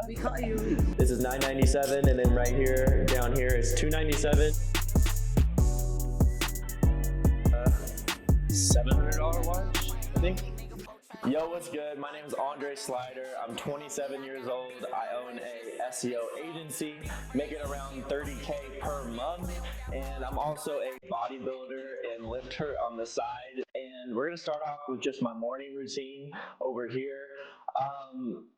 We caught you. This is $9.97, and then right here, down here is $2.97. $700 watch, I think. Yo, what's good? My name is Andre Slider. I'm 27 years old. I own a SEO agency, making around $30K per month, and I'm also a bodybuilder and lifter on the side. And we're gonna start off with just my morning routine over here.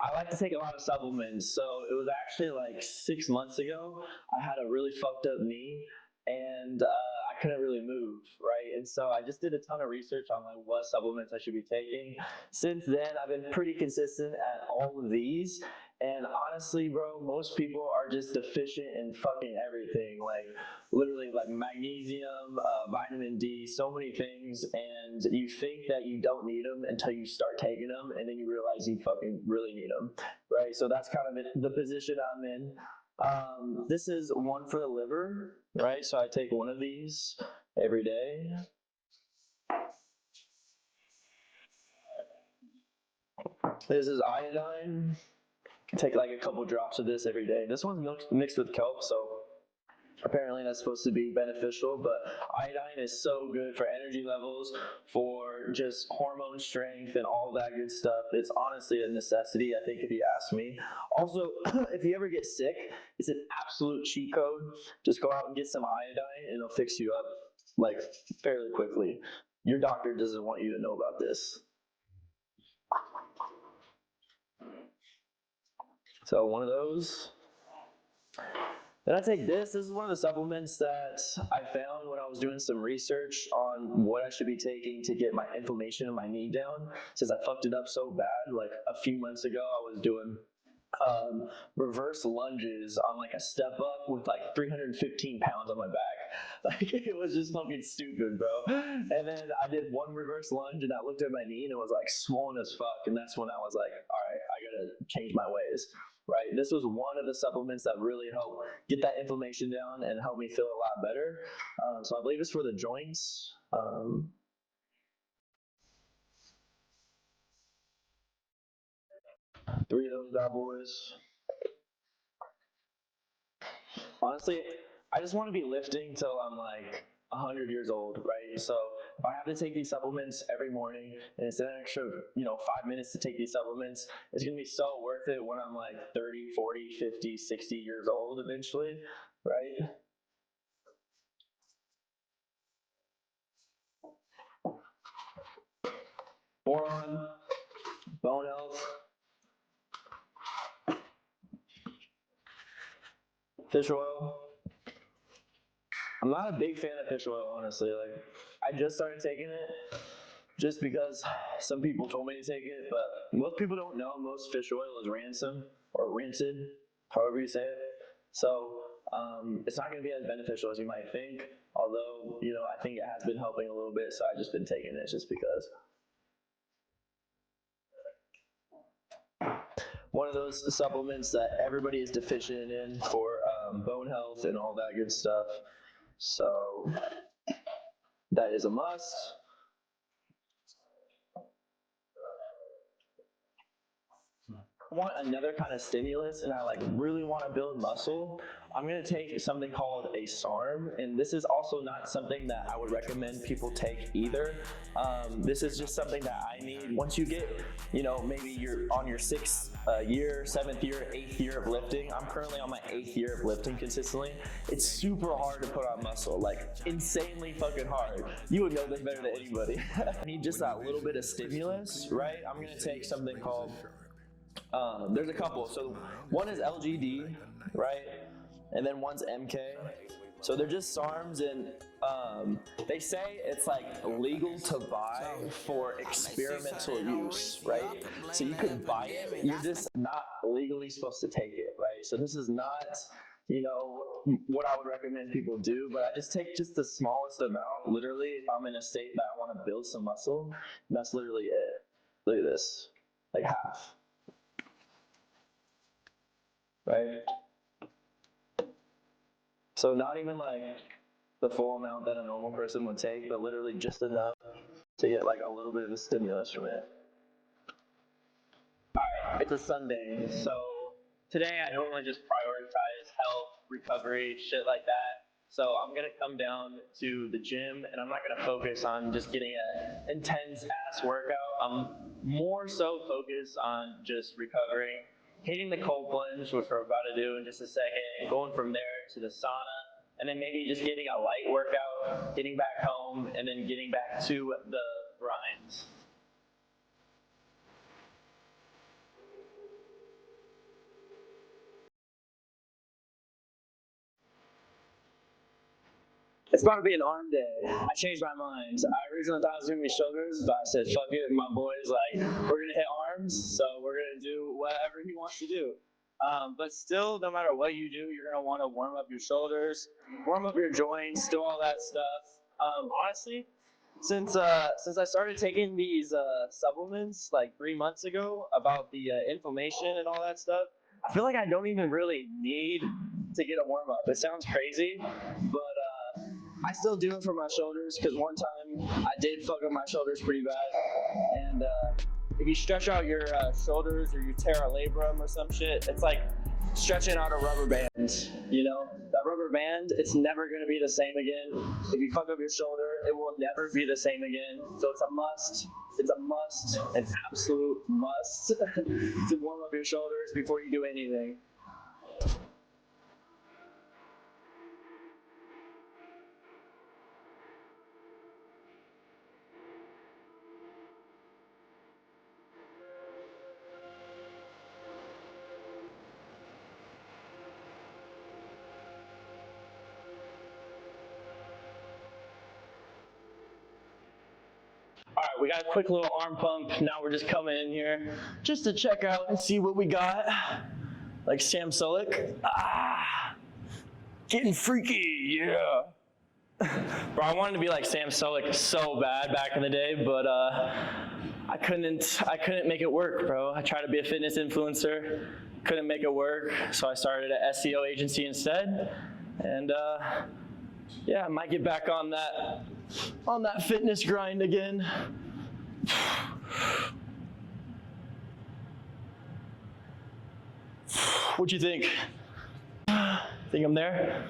I like to take a lot of supplements, so it was actually like 6 months ago. I had a really fucked up knee, and I couldn't really move, right? And so I just did a ton of research on like what supplements I should be taking. Since then, I've been pretty consistent at all of these. And honestly, bro, most people are just deficient in fucking everything. Like literally like magnesium, vitamin D, so many things. And you think that you don't need them until you start taking them. And then you realize you fucking really need them, right? So that's kind of the position I'm in. This is one for the liver, right? So I take one of these every day. This is iodine. Take like a couple drops of this every day. This one's mixed with kelp, so apparently that's supposed to be beneficial, but iodine is so good for energy levels, for just hormone strength and all that good stuff. It's honestly a necessity, I think, if you ask me. Also, if you ever get sick, it's an absolute cheat code. Just go out and get some iodine and it'll fix you up like fairly quickly. Your doctor doesn't want you to know about this. So one of those. Then I take this. This is one of the supplements that I found when I was doing some research on what I should be taking to get my inflammation in my knee down, since I fucked it up so bad. Like a few months ago, I was doing reverse lunges on like a step up with like 315 pounds on my back. Like it was just fucking stupid, bro. And then I did one reverse lunge and I looked at my knee and it was like swollen as fuck. And that's when I was like, all right, I gotta change my ways. Right, this was one of the supplements that really helped get that inflammation down and help me feel a lot better. So I believe it's for the joints. 3 of those bad boys. Honestly, I just want to be lifting till I'm like 100 years old, right? So if I have to take these supplements every morning and it's an extra, 5 minutes to take these supplements, it's going to be so worth it when I'm like 30, 40, 50, 60 years old eventually, right? Boron, bone health, fish oil. I'm not a big fan of fish oil, honestly. Like, I just started taking it just because some people told me to take it, but most people don't know most fish oil is rancid or rancid, however you say it. So it's not going to be as beneficial as you might think. Although, I think it has been helping a little bit, so I've just been taking it just because. One of those supplements that everybody is deficient in for bone health and all that good stuff. So that is a must. I want another kind of stimulus and I really want to build muscle. I'm going to take something called a SARM, and this is also not something that I would recommend people take either. This is just something that I need. Once you get, maybe you're on your 6th year, 7th year, 8th year of lifting. I'm currently on my 8th year of lifting consistently. It's super hard to put on muscle, like insanely fucking hard. You would know this better than anybody. I need just that little bit of stimulus, right? I'm going to take something called there's a couple. So one is LGD, right? And then one's MK. So they're just SARMs, and they say it's like legal to buy for experimental use, right? So you could buy it, you're just not legally supposed to take it, right? So this is not, what I would recommend people do, but I just take just the smallest amount. Literally, if I'm in a state that I want to build some muscle, that's literally it. Look at this, like half. Right? So not even like the full amount that a normal person would take, but literally just enough to get like a little bit of a stimulus from it. Alright, it's a Sunday, so today I normally just prioritize health, recovery, shit like that. So I'm gonna come down to the gym and I'm not gonna focus on just getting an intense ass workout. I'm more so focused on just recovering, hitting the cold plunge, which we're about to do in just a second, going from there to the sauna, and then maybe just getting a light workout, getting back home, and then getting back to the grinds. It's about to be an arm day. I changed my mind. I originally thought I was doing my shoulders, but I said, fuck it. My boy's like, we're going to hit arms, so we're going to do whatever he wants to do. But still, no matter what you do, you're going to want to warm up your shoulders, warm up your joints, do all that stuff. Honestly, since I started taking these supplements like 3 months ago about the inflammation and all that stuff, I feel like I don't even really need to get a warm up. It sounds crazy, but I still do it for my shoulders because one time I did fuck up my shoulders pretty bad. And if you stretch out your shoulders or you tear a labrum or some shit, it's like stretching out a rubber band. You know, that rubber band, it's never going to be the same again. If you fuck up your shoulder, it will never be the same again. So it's a must. It's a must, an absolute must to warm up your shoulders before you do anything. All right, we got a quick little arm pump. Now we're just coming in here just to check out and see what we got. Like Sam Sulek. Getting freaky, yeah. Bro, I wanted to be like Sam Sulek so bad back in the day, but I couldn't make it work, bro. I tried to be a fitness influencer, couldn't make it work, so I started an SEO agency instead, and yeah, I might get back on that fitness grind again. What'd you think? Think I'm there?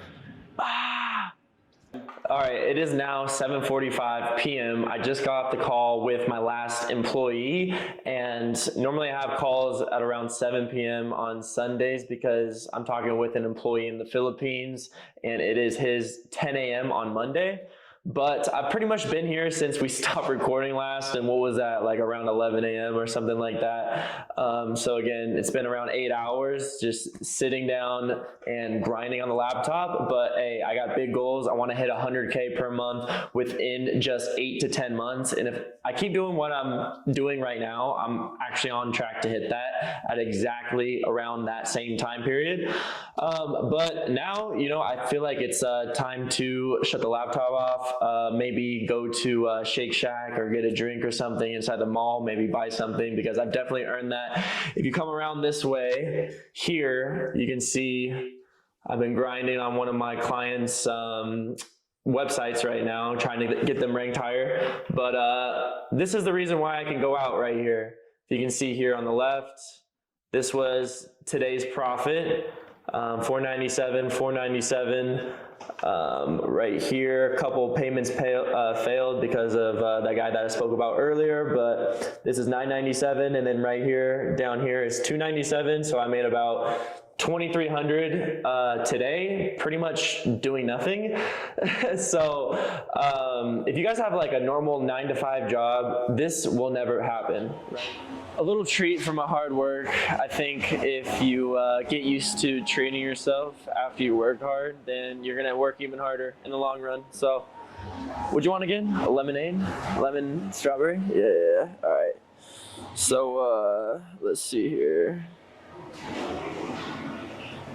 All right, it is now 7:45 p.m. I just got off the call with my last employee, and normally I have calls at around 7 p.m. on Sundays because I'm talking with an employee in the Philippines, and it is his 10 a.m. on Monday. But I've pretty much been here since we stopped recording last, and what was that, like around 11 a.m. or something like that. So again, it's been around 8 hours just sitting down and grinding on the laptop. But hey, I got big goals. I want to hit 100K per month within just 8 to 10 months. And if I keep doing what I'm doing right now, I'm actually on track to hit that at exactly around that same time period. But now, you know, I feel like it's time to shut the laptop off. Maybe go to Shake Shack or get a drink or something inside the mall, maybe buy something, because I've definitely earned that. If you come around this way, here you can see I've been grinding on one of my clients' websites right now, trying to get them ranked higher. But this is the reason why I can go out right here. If you can see here on the left, this was today's profit. 497, 497. Right here, a couple payments failed because of that guy that I spoke about earlier, but this is 997, and then right here, down here is 297, so I made about 2,300 today, pretty much doing nothing. So if you guys have like a normal 9-to-5 job, this will never happen. A little treat for my hard work. I think if you get used to treating yourself after you work hard, then you're gonna work even harder in the long run. So, what'd you want again? A lemonade? Lemon strawberry? Yeah, all right. So, let's see here.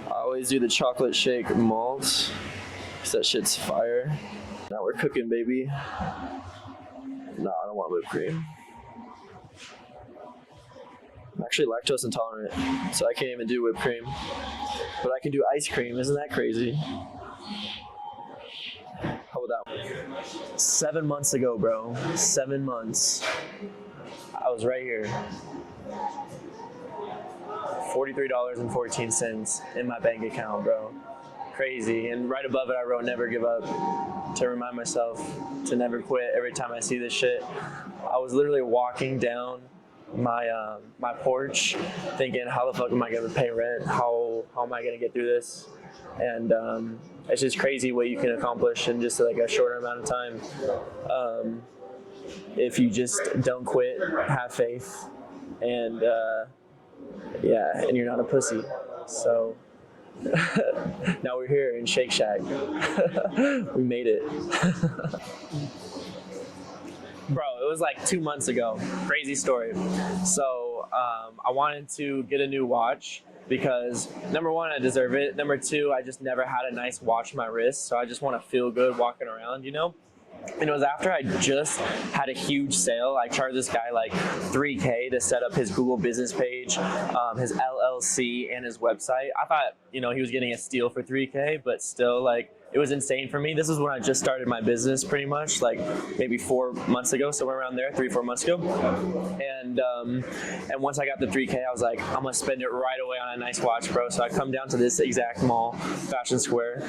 I always do the chocolate shake malt, because that shit's fire. Now we're cooking, baby. No, I don't want whipped cream. I'm actually lactose intolerant, so I can't even do whipped cream. But I can do ice cream. Isn't that crazy? How about that one? 7 months ago, bro. 7 months. I was right here. $43.14 in my bank account, bro. Crazy. And right above it, I wrote "never give up" to remind myself to never quit every time I see this shit. I was literally walking down my porch thinking, how the fuck am I gonna pay rent? How am I gonna get through this? And it's just crazy what you can accomplish in just like a shorter amount of time. If you just don't quit, have faith, and and you're not a pussy. So now we're here in Shake Shack. We made it. Bro, it was like 2 months ago. Crazy story. So I wanted to get a new watch because number one, I deserve it. Number two, I just never had a nice watch on my wrist. So I just want to feel good walking around, you know? And it was after I just had a huge sale. I charged this guy like $3K to set up his Google business page, his LLC, and his website. I thought, you know, he was getting a steal for $3K, but still, like, it was insane for me. This is when I just started my business, pretty much, like maybe 4 months ago, somewhere around there, 3-4 months ago. And once I got the $3K, I was like, I'm gonna spend it right away on a nice watch, bro. So I come down to this exact mall, Fashion Square,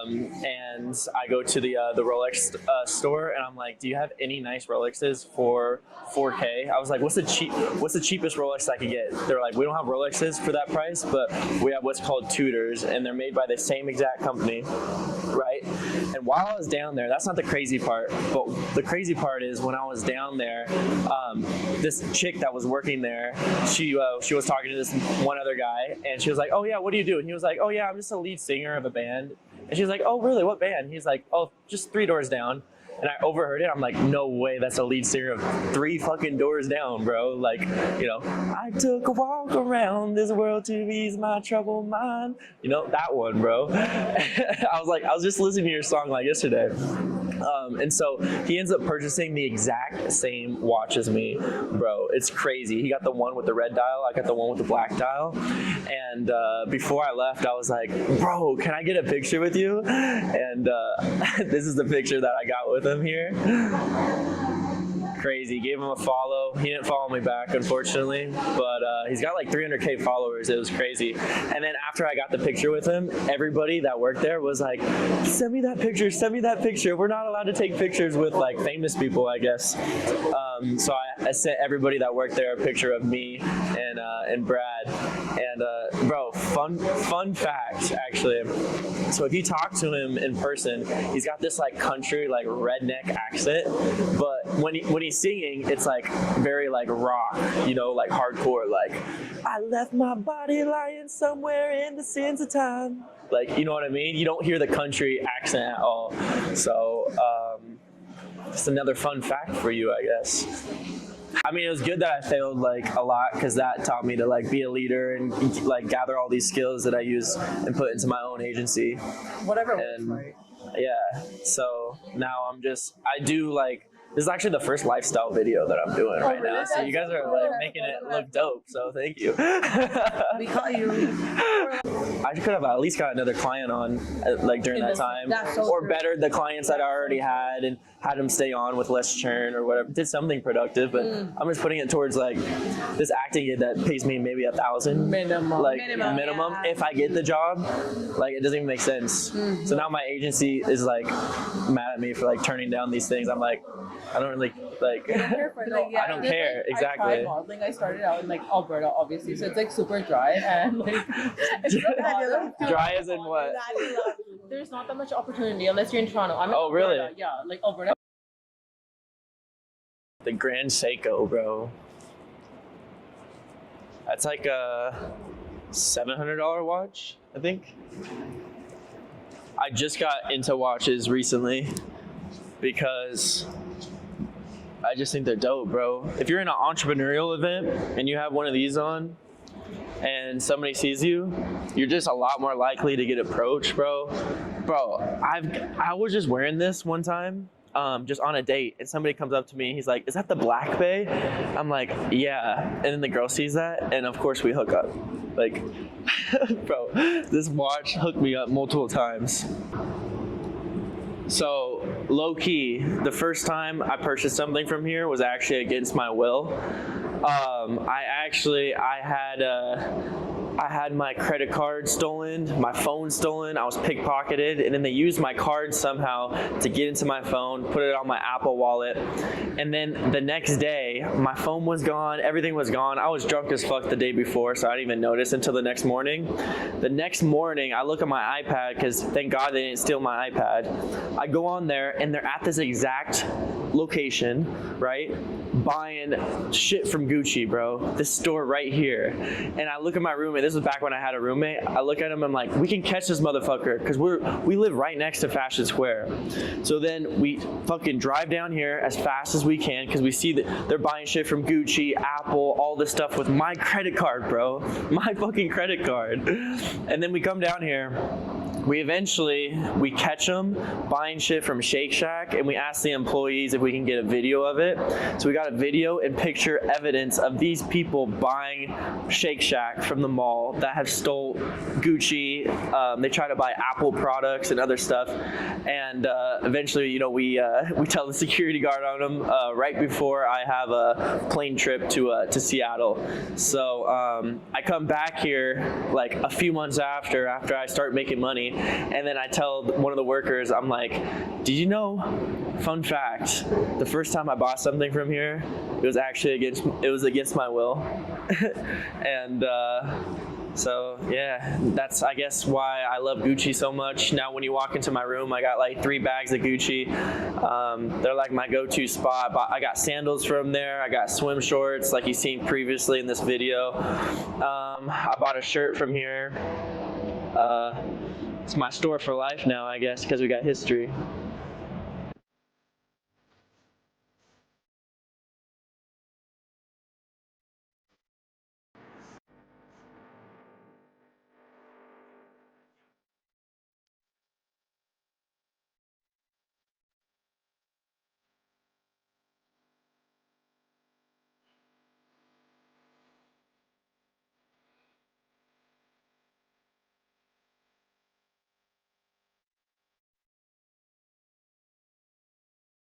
and I go to the Rolex store, and I'm like, do you have any nice Rolexes for $4K? I was like, what's the cheapest Rolex I could get? They're like, we don't have Rolexes for that price, but we have what's called Tudors, and they're made by the same exact company, right? And while I was down there, that's not the crazy part, but the crazy part is when I was down there, this chick that was working there, she was talking to this one other guy, and she was like, oh yeah, what do you do? And he was like, oh yeah, I'm just a lead singer of a band. And she was like, oh really, what band? He's like, oh, just 3 doors down. And I overheard it. I'm like, no way, that's a lead singer of 3 fucking doors down, bro. Like, you know, I took a walk around this world to ease my troubled mind. You know, that one, bro. I was just listening to your song like yesterday. And so he ends up purchasing the exact same watch as me, bro. It's crazy. He got the one with the red dial. I got the one with the black dial. And before I left, I was like, bro, can I get a picture with you? And this is the picture that I got with him here. Crazy. Gave him a follow. He didn't follow me back, unfortunately, but he's got like 300K followers. It was crazy. And then after I got the picture with him, everybody that worked there was like, send me that picture, send me that picture. We're not allowed to take pictures with like famous people, I guess. So I sent everybody that worked there a picture of me and Brad. And bro, fun fact, actually. So if you talk to him in person, he's got this like country, like redneck accent, but when he's singing, it's like very like rock, you know, like hardcore, like I left my body lying somewhere in the sands of time. Like, you know what I mean? You don't hear the country accent at all. So just another fun fact for you, I guess. I mean, it was good that I failed like a lot because that taught me to like be a leader and like gather all these skills that I use and put into my own agency. Whatever works, right? Yeah. So now I do like, this is actually the first lifestyle video that I'm doing right now. So you guys are like making it look dope. So thank you. We caught you. I could have at least got another client on like during that time, or bettered the clients that I already had and had them stay on with less churn or whatever. Did something productive, but I'm just putting it towards like this acting gig that pays me maybe $1,000 minimum. Like minimum. Yeah. If I get the job, like it doesn't even make sense. So now my agency is like mad at me for like turning down these things. I'm like, I don't really like. I don't care. Exactly. I tried modeling. I started out in like Alberta, obviously, so it's like super dry and like dry as in what? There's not that much opportunity unless you're in Toronto. I'm in Alberta. Really? Yeah, like Alberta. The Grand Seiko, bro. That's like a $700 watch, I think. I just got into watches recently because I just think they're dope, bro. If you're in an entrepreneurial event and you have one of these on and somebody sees you, you're just a lot more likely to get approached, bro. Bro, I was just wearing this one time, just on a date, and somebody comes up to me and he's like, is that the Black Bay? I'm like, yeah. And then the girl sees that, and of course we hook up. Like, bro, this watch hooked me up multiple times. So, low key, the first time I purchased something from here was actually against my will. I had my credit card stolen, my phone stolen, I was pickpocketed, and then they used my card somehow to get into my phone, put it on my Apple wallet, and then the next day, my phone was gone, everything was gone. I was drunk as fuck the day before, so I didn't even notice until the next morning. The next morning, I look at my iPad, because thank God they didn't steal my iPad. I go on there, and they're at this exact location, right, buying shit from Gucci, bro. This store right here. And I look at my roommate. This was back when I had a roommate. I look at him. I'm like, we can catch this motherfucker because we live right next to Fashion Square. So then we fucking drive down here as fast as we can because we see that they're buying shit from Gucci, Apple, all this stuff with my credit card, bro. My fucking credit card. And then we come down here. We catch them buying shit from Shake Shack, and we ask the employees if we can get a video of it. So we got a video and picture evidence of these people buying Shake Shack from the mall that have stole Gucci. They try to buy Apple products and other stuff, and eventually, you know, we tell the security guard on them right before I have a plane trip to Seattle. So I come back here like a few months after I start making money. And then I tell one of the workers, I'm like, did you know, fun fact, the first time I bought something from here, it was against my will. And so yeah, that's I guess why I love Gucci so much. Now when you walk into my room, I got like 3 bags of Gucci. They're like my go-to spot. I got sandals from there. I got swim shorts like you've seen previously in this video. I bought a shirt from here. It's my store for life now, I guess, because we got history.